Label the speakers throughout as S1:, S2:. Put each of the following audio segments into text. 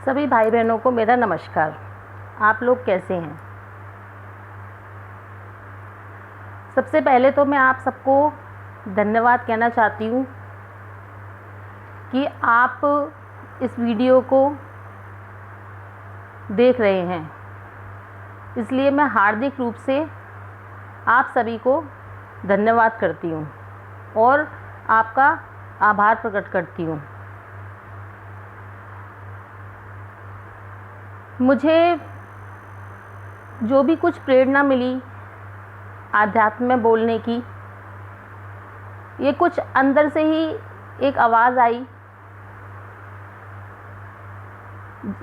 S1: सभी भाई बहनों को मेरा नमस्कार। आप लोग कैसे हैं? सबसे पहले तो मैं आप सबको धन्यवाद कहना चाहती हूँ कि आप इस वीडियो को देख रहे हैं, इसलिए मैं हार्दिक रूप से आप सभी को धन्यवाद करती हूँ और आपका आभार प्रकट करती हूँ। मुझे जो भी कुछ प्रेरणा मिली आध्यात्म में बोलने की, ये कुछ अंदर से ही एक आवाज़ आई।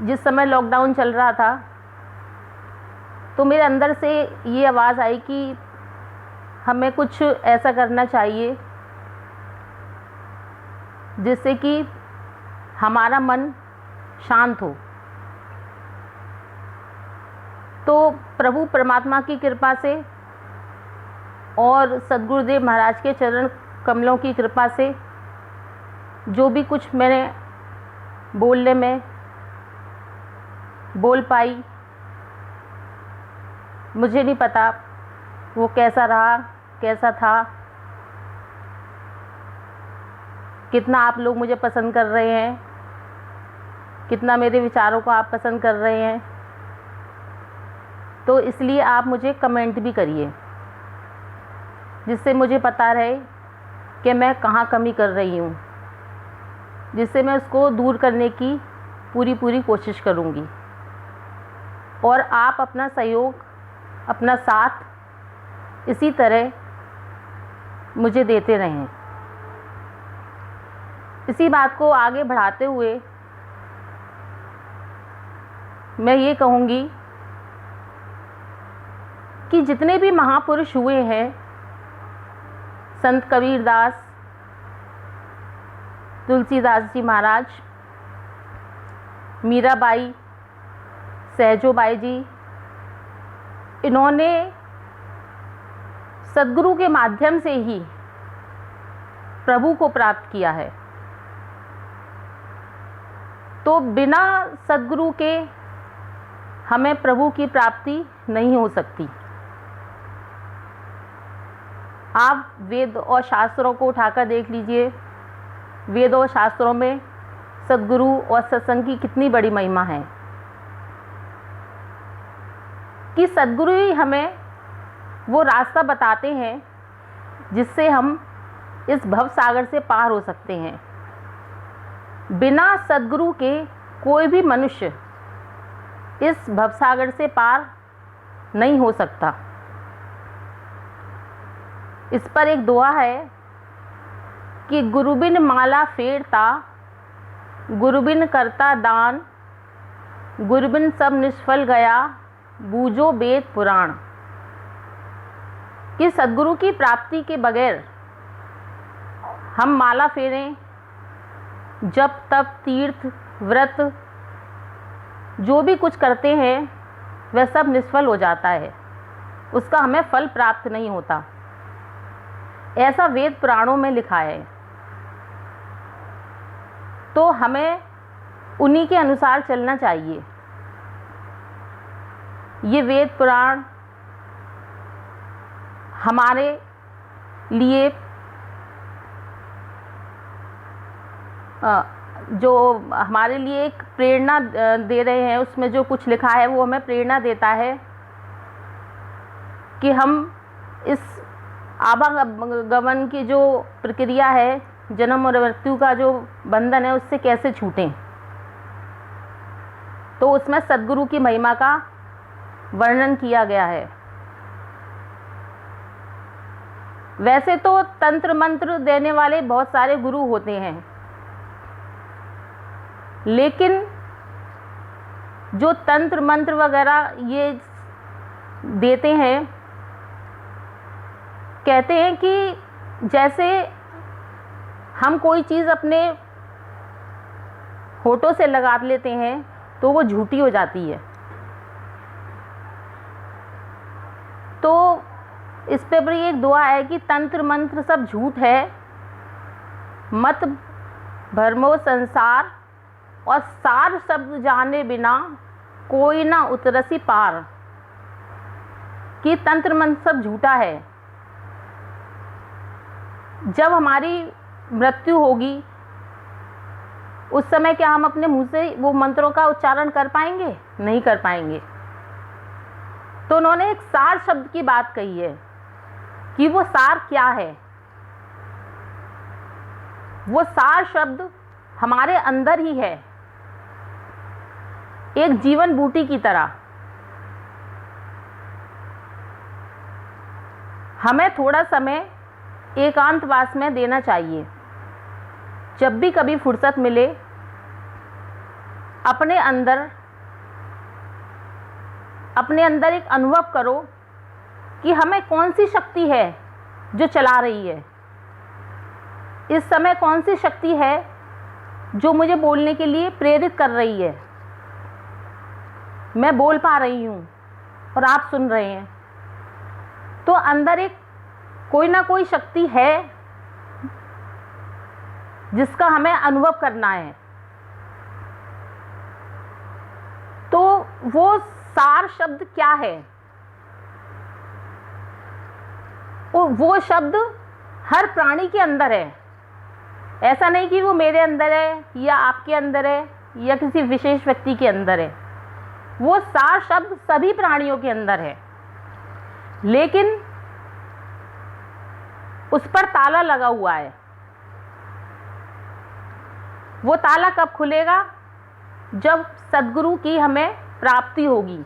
S1: जिस समय लॉकडाउन चल रहा था तो मेरे अंदर से ये आवाज़ आई कि हमें कुछ ऐसा करना चाहिए जिससे कि हमारा मन शांत हो। तो प्रभु परमात्मा की कृपा से और सद्गुरुदेव महाराज के चरण कमलों की कृपा से जो भी कुछ मैंने बोलने में बोल पाई, मुझे नहीं पता वो कैसा रहा, कैसा था, कितना आप लोग मुझे पसंद कर रहे हैं, कितना मेरे विचारों को आप पसंद कर रहे हैं। तो इसलिए आप मुझे कमेंट भी करिए, जिससे मुझे पता रहे कि मैं कहाँ कमी कर रही हूँ, जिससे मैं उसको दूर करने की पूरी कोशिश करूँगी। और आप अपना सहयोग, अपना साथ इसी तरह मुझे देते रहें। इसी बात को आगे बढ़ाते हुए मैं ये कहूँगी कि जितने भी महापुरुष हुए हैं, संत कबीरदास, तुलसीदास जी महाराज, मीराबाई, सहजोबाई जी, इन्होंने सद्गुरु के माध्यम से ही प्रभु को प्राप्त किया है। तो बिना सद्गुरु के हमें प्रभु की प्राप्ति नहीं हो सकती। आप वेद और शास्त्रों को उठाकर देख लीजिए। वेद और शास्त्रों में सद्गुरु और सत्संग की कितनी बड़ी महिमा है कि सद्गुरु ही हमें वो रास्ता बताते हैं जिससे हम इस भव सागर से पार हो सकते हैं। बिना सद्गुरु के कोई भी मनुष्य इस भव सागर से पार नहीं हो सकता। इस पर एक दुआ है कि गुरु बिन माला फेरता, गुरु बिन करता दान, गुरु बिन सब निष्फल गया, बूझो वेद पुराण। कि सद्गुरु की प्राप्ति के बगैर हम माला फेरें, जप तप तीर्थ व्रत जो भी कुछ करते हैं वह सब निष्फल हो जाता है, उसका हमें फल प्राप्त नहीं होता। ऐसा वेद पुराणों में लिखा है। तो हमें उन्हीं के अनुसार चलना चाहिए। ये वेद पुराण हमारे लिए जो हमारे लिए एक प्रेरणा दे रहे हैं, उसमें जो कुछ लिखा है वो हमें प्रेरणा देता है कि हम इस आवागमन की जो प्रक्रिया है, जन्म और मृत्यु का जो बंधन है, उससे कैसे छूटें। तो उसमें सद्गुरु की महिमा का वर्णन किया गया है। वैसे तो तंत्र मंत्र देने वाले बहुत सारे गुरु होते हैं, लेकिन जो तंत्र मंत्र वगैरह ये देते हैं, कहते हैं कि जैसे हम कोई चीज़ अपने होठों से लगा लेते हैं तो वो झूठी हो जाती है। तो इस पे भी एक दुआ है कि तंत्र मंत्र सब झूठ है, मत भरमो संसार और सार शब्द जाने बिना कोई ना उतरसी पार, कि तंत्र मंत्र सब झूठा है। जब हमारी मृत्यु होगी उस समय क्या हम अपने मुंह से वो मंत्रों का उच्चारण कर पाएंगे? नहीं कर पाएंगे। तो उन्होंने एक सार शब्द की बात कही है कि वो सार क्या है। वो सार शब्द हमारे अंदर ही है, एक जीवन बूटी की तरह। हमें थोड़ा समय एकांतवास में देना चाहिए। जब भी कभी फुर्सत मिले अपने अंदर एक अनुभव करो कि हमें कौन सी शक्ति है जो चला रही है। इस समय कौन सी शक्ति है जो मुझे बोलने के लिए प्रेरित कर रही है। मैं बोल पा रही हूँ और आप सुन रहे हैं, तो अंदर एक कोई ना कोई शक्ति है जिसका हमें अनुभव करना है। तो वो सार शब्द क्या है? वो शब्द हर प्राणी के अंदर है। ऐसा नहीं कि वो मेरे अंदर है या आपके अंदर है या किसी विशेष व्यक्ति के अंदर है। वो सार शब्द सभी प्राणियों के अंदर है, लेकिन उस पर ताला लगा हुआ है। वो ताला कब खुलेगा? जब सद्गुरु की हमें प्राप्ति होगी।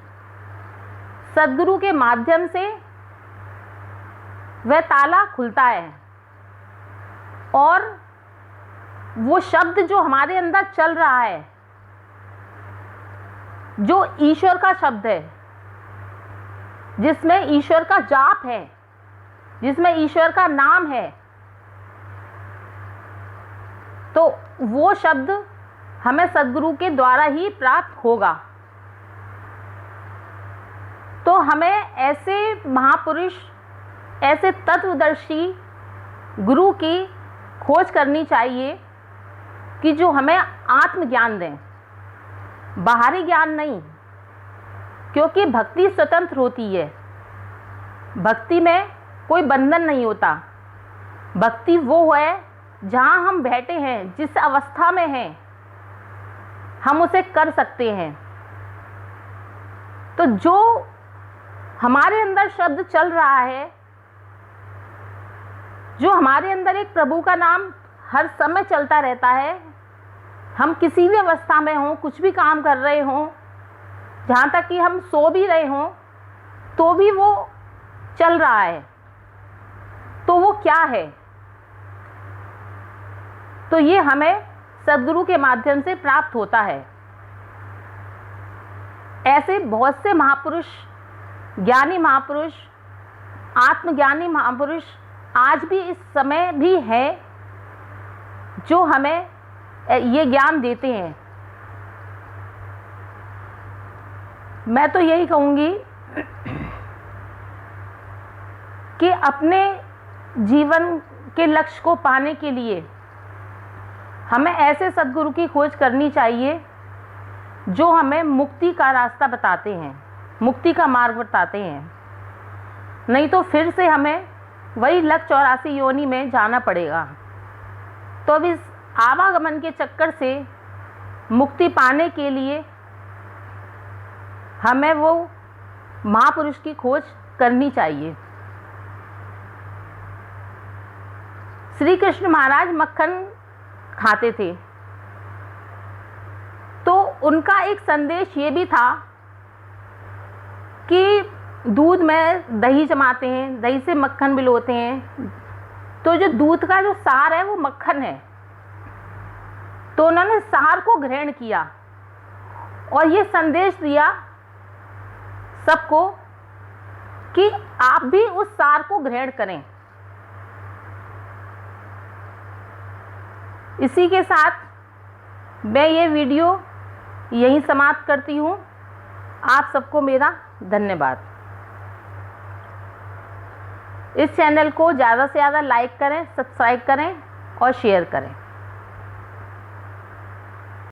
S1: सद्गुरु के माध्यम से वह ताला खुलता है और वो शब्द जो हमारे अंदर चल रहा है, जो ईश्वर का शब्द है, जिसमें ईश्वर का जाप है, जिसमें ईश्वर का नाम है, तो वो शब्द हमें सद्गुरु के द्वारा ही प्राप्त होगा। तो हमें ऐसे महापुरुष, ऐसे तत्वदर्शी गुरु की खोज करनी चाहिए कि जो हमें आत्मज्ञान दें, बाहरी ज्ञान नहीं। क्योंकि भक्ति स्वतंत्र होती है। भक्ति में कोई बंधन नहीं होता। भक्ति वो है जहाँ हम बैठे हैं, जिस अवस्था में हैं, हम उसे कर सकते हैं। तो जो हमारे अंदर शब्द चल रहा है, जो हमारे अंदर एक प्रभु का नाम हर समय चलता रहता है, हम किसी भी अवस्था में हों, कुछ भी काम कर रहे हों, जहाँ तक कि हम सो भी रहे हों तो भी वो चल रहा है। तो वो क्या है? तो ये हमें सद्गुरु के माध्यम से प्राप्त होता है। ऐसे बहुत से महापुरुष, ज्ञानी महापुरुष, आत्मज्ञानी महापुरुष आज भी इस समय भी हैं जो हमें ये ज्ञान देते हैं। मैं तो यही कहूँगी कि अपने जीवन के लक्ष्य को पाने के लिए हमें ऐसे सद्गुरु की खोज करनी चाहिए जो हमें मुक्ति का रास्ता बताते हैं, मुक्ति का मार्ग बताते हैं। नहीं तो फिर से हमें वही लख 84 योनि में जाना पड़ेगा। तो अब इस आवागमन के चक्कर से मुक्ति पाने के लिए हमें वो महापुरुष की खोज करनी चाहिए। श्री कृष्ण महाराज मक्खन खाते थे, तो उनका एक संदेश ये भी था कि दूध में दही जमाते हैं, दही से मक्खन बिलोते हैं, तो जो दूध का जो सार है वो मक्खन है। तो उन्होंने सार को ग्रहण किया और ये संदेश दिया सबको कि आप भी उस सार को ग्रहण करें। इसी के साथ मैं ये वीडियो यहीं समाप्त करती हूँ। आप सबको मेरा धन्यवाद। इस चैनल को ज़्यादा से ज़्यादा लाइक करें, सब्सक्राइब करें और शेयर करें।